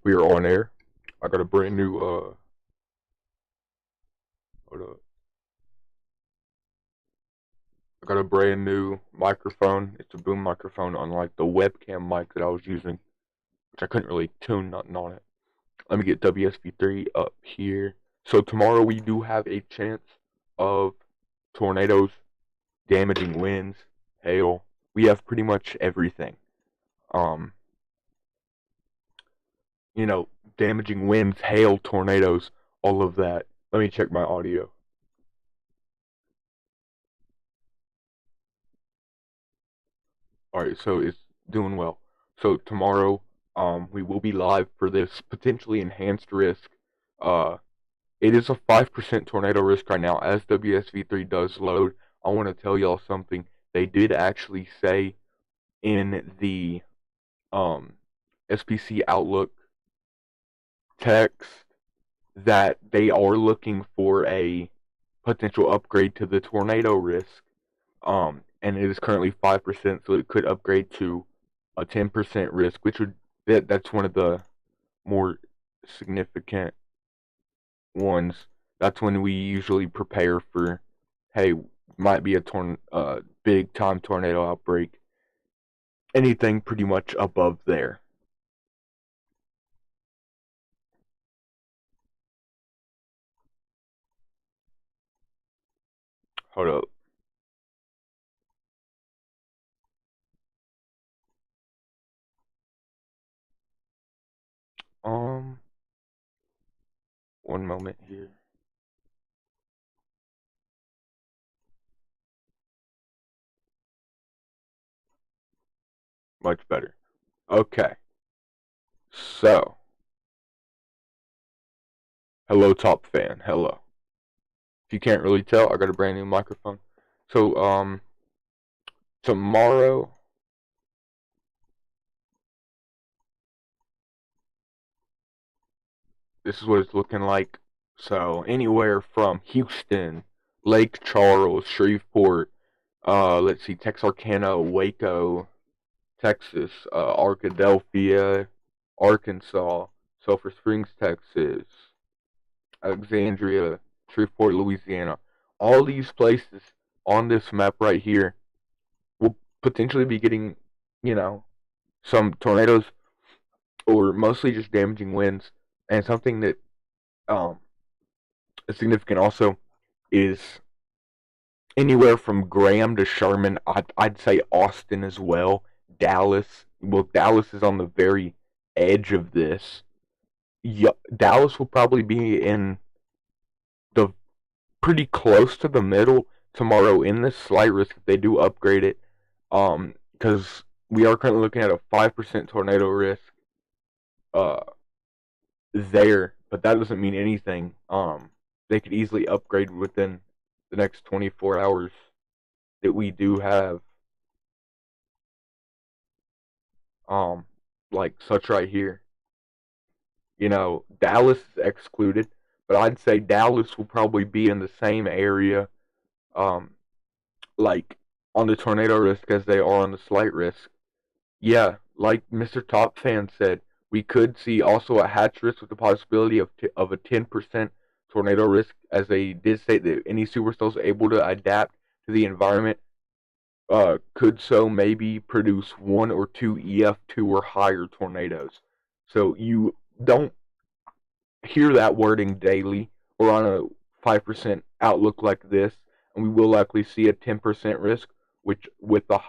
We are on air. I got a brand new hold up. I got a brand new microphone. It's a boom microphone, unlike the webcam mic that I was using, which I couldn't really tune nothing on it. Let me get WSB3 up here. So tomorrow we do have a chance of tornadoes, damaging winds, hail. We have pretty much everything. Um, you know, damaging winds, hail, tornadoes, all of that. Let me check my audio. Alright, so it's doing well. So tomorrow, we will be live for this potentially enhanced risk. Uh, it is a 5% tornado risk right now. As WSV3 does load, I want to tell y'all something. They did actually say in the SPC Outlook text that they are looking for a potential upgrade to the tornado risk. And it is currently 5%, so it could upgrade to a 10% risk, which would that's one of the more significant ones. That's when we usually prepare for, hey, might be a big time tornado outbreak. Anything pretty much above there. Hold up. Um, one moment here. Much better. Okay. So, hello, top fan. Hello. If you can't really tell, I got a brand new microphone. So, tomorrow, this is what it's looking like. So, anywhere from Houston, Lake Charles, Shreveport, let's see, Texarkana, Waco, Texas, Arkadelphia, Arkansas, Sulphur Springs, Texas, Alexandria, Shreveport, Louisiana. All these places on this map right here will potentially be getting, you know, some tornadoes or mostly just damaging winds. And something that um, is significant also is anywhere from Graham to Sherman. I'd say Austin as well. Dallas. Well, Dallas is on the very edge of this. Yeah, Dallas will probably be in the pretty close to the middle tomorrow in this slight risk if they do upgrade it. Because we are currently looking at a 5% tornado risk. Uh, there, but that doesn't mean anything. They could easily upgrade within the next 24 hours that we do have. Um, like such right here. Dallas is excluded, but I'd say Dallas will probably be in the same area, um, like on the tornado risk as they are on the slight risk. Yeah, like Mr. Top Fan said, we could see also a hatch risk with the possibility of a 10% tornado risk, as they did say that any supercells able to adapt to the environment could so maybe produce one or two EF2 or higher tornadoes. So you don't hear that wording daily or on a 5% outlook like this, and we will likely see a 10% risk, which with the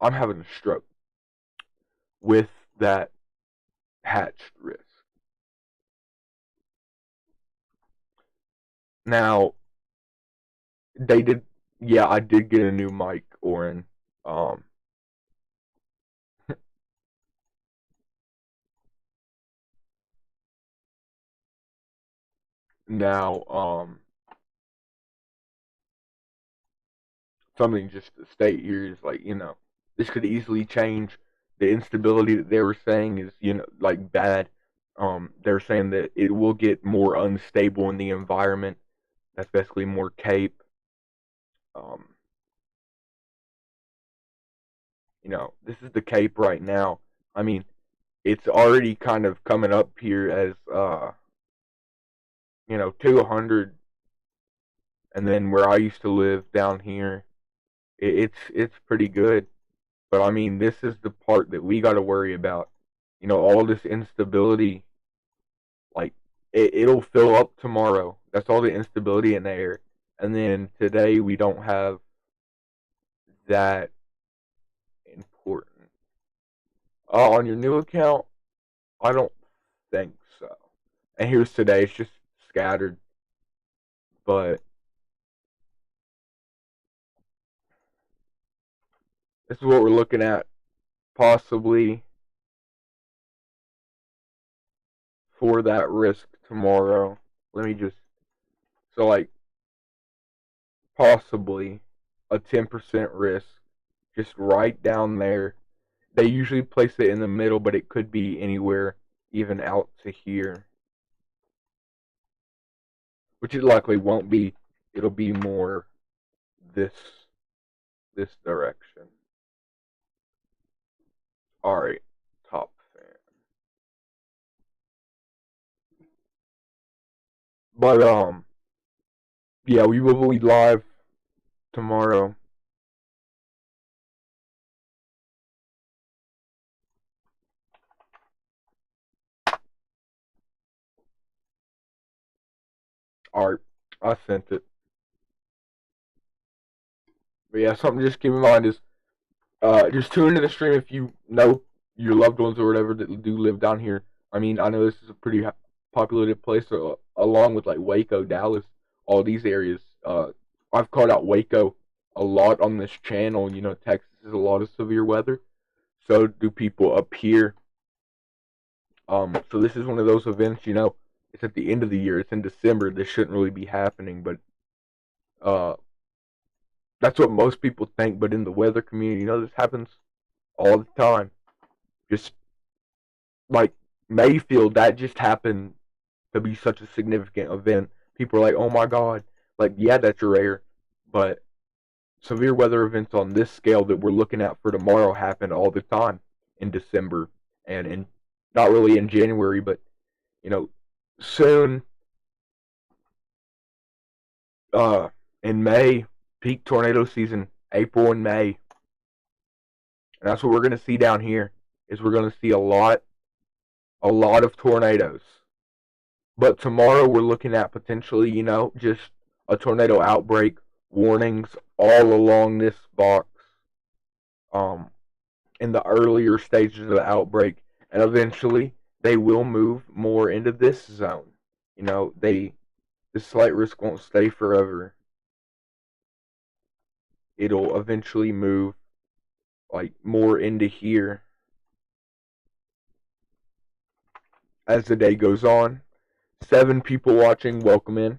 I'm having a stroke with that hatched risk. Now, they did, yeah, I did get a new mic, Oren. Um, now, something just to state here is like, this could easily change. The instability that they were saying is, like bad. They're saying that it will get more unstable in the environment. That's basically more cape. Um, this is the cape right now. I mean, it's already kind of coming up here as 200, and then where I used to live down here, it's pretty good. But I mean, this is the part that we got to worry about. All this instability, like it'll fill up tomorrow. That's all the instability in the air. And then today we don't have that important. On your new account, I don't think so. And here's today. It's just scattered, but this is what we're looking at possibly for that risk tomorrow. Let me just so like possibly a 10% risk just right down there. They usually place it in the middle, but it could be anywhere even out to here, which it likely won't be. It'll be more this this direction. All right, top fan. But yeah, we will be live tomorrow. All right, I sent it. But yeah, something just keep in mind is just tune into the stream if you know your loved ones or whatever that do live down here. I mean, I know this is a pretty populated place, along with like Waco, Dallas, all these areas. I've called out Waco a lot on this channel. Texas is a lot of severe weather. So do people up here. So this is one of those events. It's at the end of the year. It's in December. This shouldn't really be happening, but uh, that's what most people think. But in the weather community, this happens all the time. Just like Mayfield, that just happened to be such a significant event. People are like, "Oh my God!" Like, yeah, that's rare, but severe weather events on this scale that we're looking at for tomorrow happen all the time in December and in not really in January, but soon. In May, peak tornado season, April and May, and that's what we're going to see down here. Is we're going to see a lot of tornadoes. But tomorrow we're looking at potentially, just a tornado outbreak warnings all along this box. In the earlier stages of the outbreak, and eventually they will move more into this zone. This slight risk won't stay forever. It'll eventually move like more into here as the day goes on. 7 people watching, welcome in.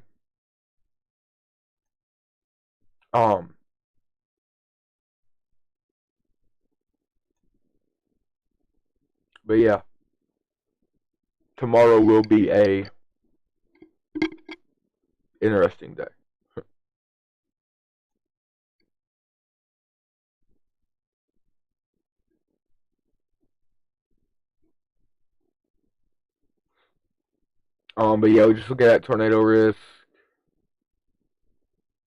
But yeah, tomorrow will be a interesting day. But yeah, we just look at tornado risk.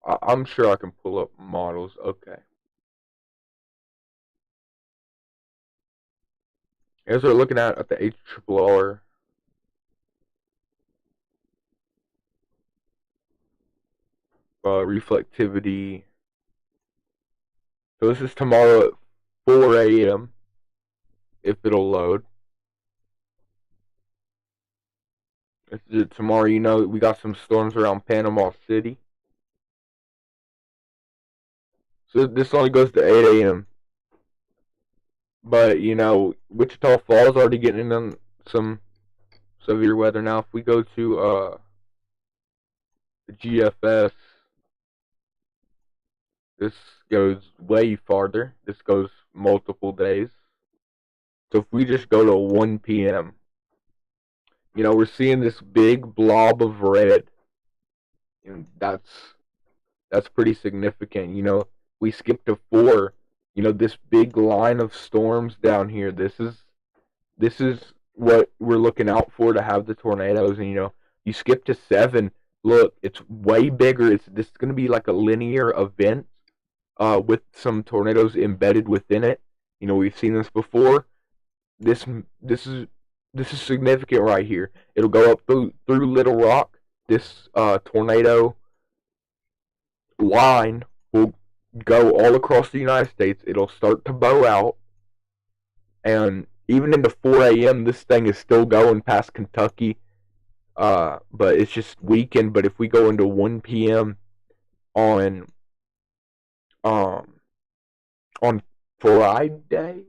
I'm sure I can pull up models. Okay. As we're looking at the HRRR. Reflectivity. So this is tomorrow at 4 a.m. if it'll load. Tomorrow, we got some storms around Panama City. So this only goes to 8 a.m. But, Wichita Falls already getting in some severe weather now. If we go to the GFS, this goes way farther. This goes multiple days. So if we just go to 1 p.m., we're seeing this big blob of red. And that's pretty significant. We skip to 4. This big line of storms down here. This this is what we're looking out for to have the tornadoes. And you skip to 7. Look, it's way bigger. This is going to be like a linear event, with some tornadoes embedded within it. We've seen this before. This this is this is significant right here. It'll go up through Little Rock. This tornado line will go all across the United States. It'll start to bow out, and even into 4 a.m., this thing is still going past Kentucky. But it's just weakened. But if we go into 1 p.m. on on Friday,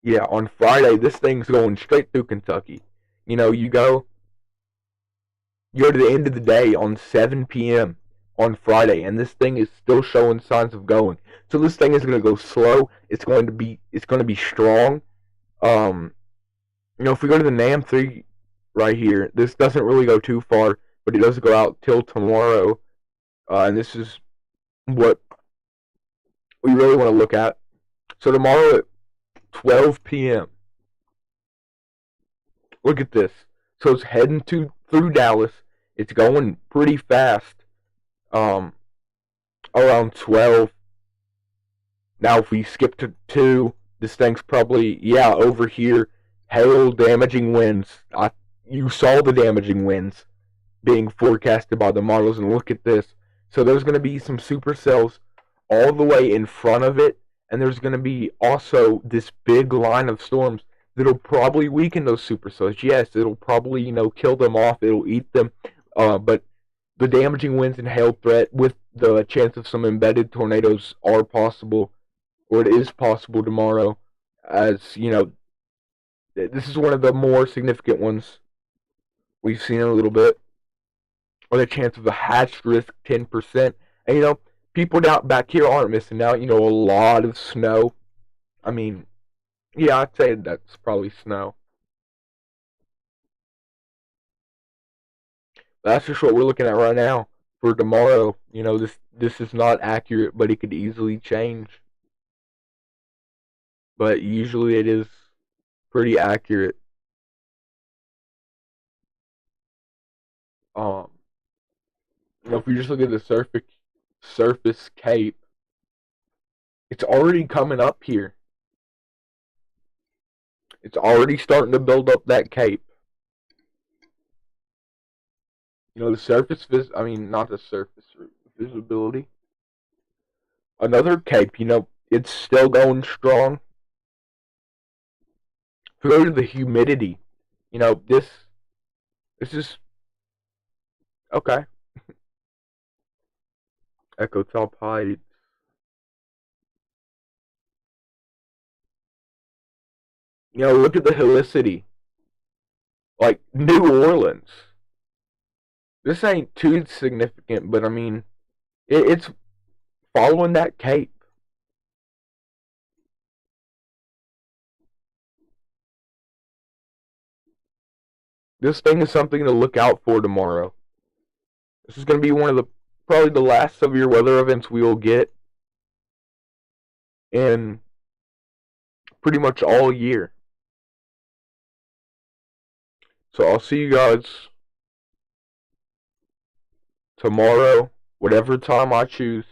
yeah, on Friday, this thing's going straight through Kentucky. You go to the end of the day on 7 p.m. on Friday, and this thing is still showing signs of going. So this thing is going to go slow. It's going to be strong. If we go to the NAM 3 right here, this doesn't really go too far, but it does go out till tomorrow. And this is what we really want to look at. So tomorrow at 12 p.m. Look at this. So it's heading through Dallas. It's going pretty fast. Around 12. Now if we skip to 2, this thing's probably over here. Hail, damaging winds. You saw the damaging winds being forecasted by the models, and look at this. So there's going to be some supercells all the way in front of it, and there's going to be also this big line of storms that'll probably weaken those supercells. Yes, it'll probably, kill them off. It'll eat them. But the damaging winds and hail threat with the chance of some embedded tornadoes are possible, or it is possible tomorrow. As, this is one of the more significant ones we've seen in a little bit. Or the chance of a hatched risk 10%. And, people down back here aren't missing out. A lot of snow. I mean, yeah, I'd say that's probably snow. That's just what we're looking at right now for tomorrow. This is not accurate, but it could easily change. But usually it is pretty accurate. If we just look at the surface cape, it's already coming up here. It's already starting to build up that cape. The surface not the surface visibility. Another cape, it's still going strong. If we go to the humidity, this is okay. Echo top height. Look at the helicity. Like New Orleans. This ain't too significant, but it's following that cape. This thing is something to look out for tomorrow. This is going to be one of probably the last severe weather events we will get in pretty much all year. So I'll see you guys tomorrow, whatever time I choose,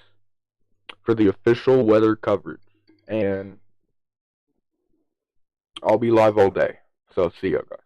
for the official weather coverage. And I'll be live all day. So see you guys.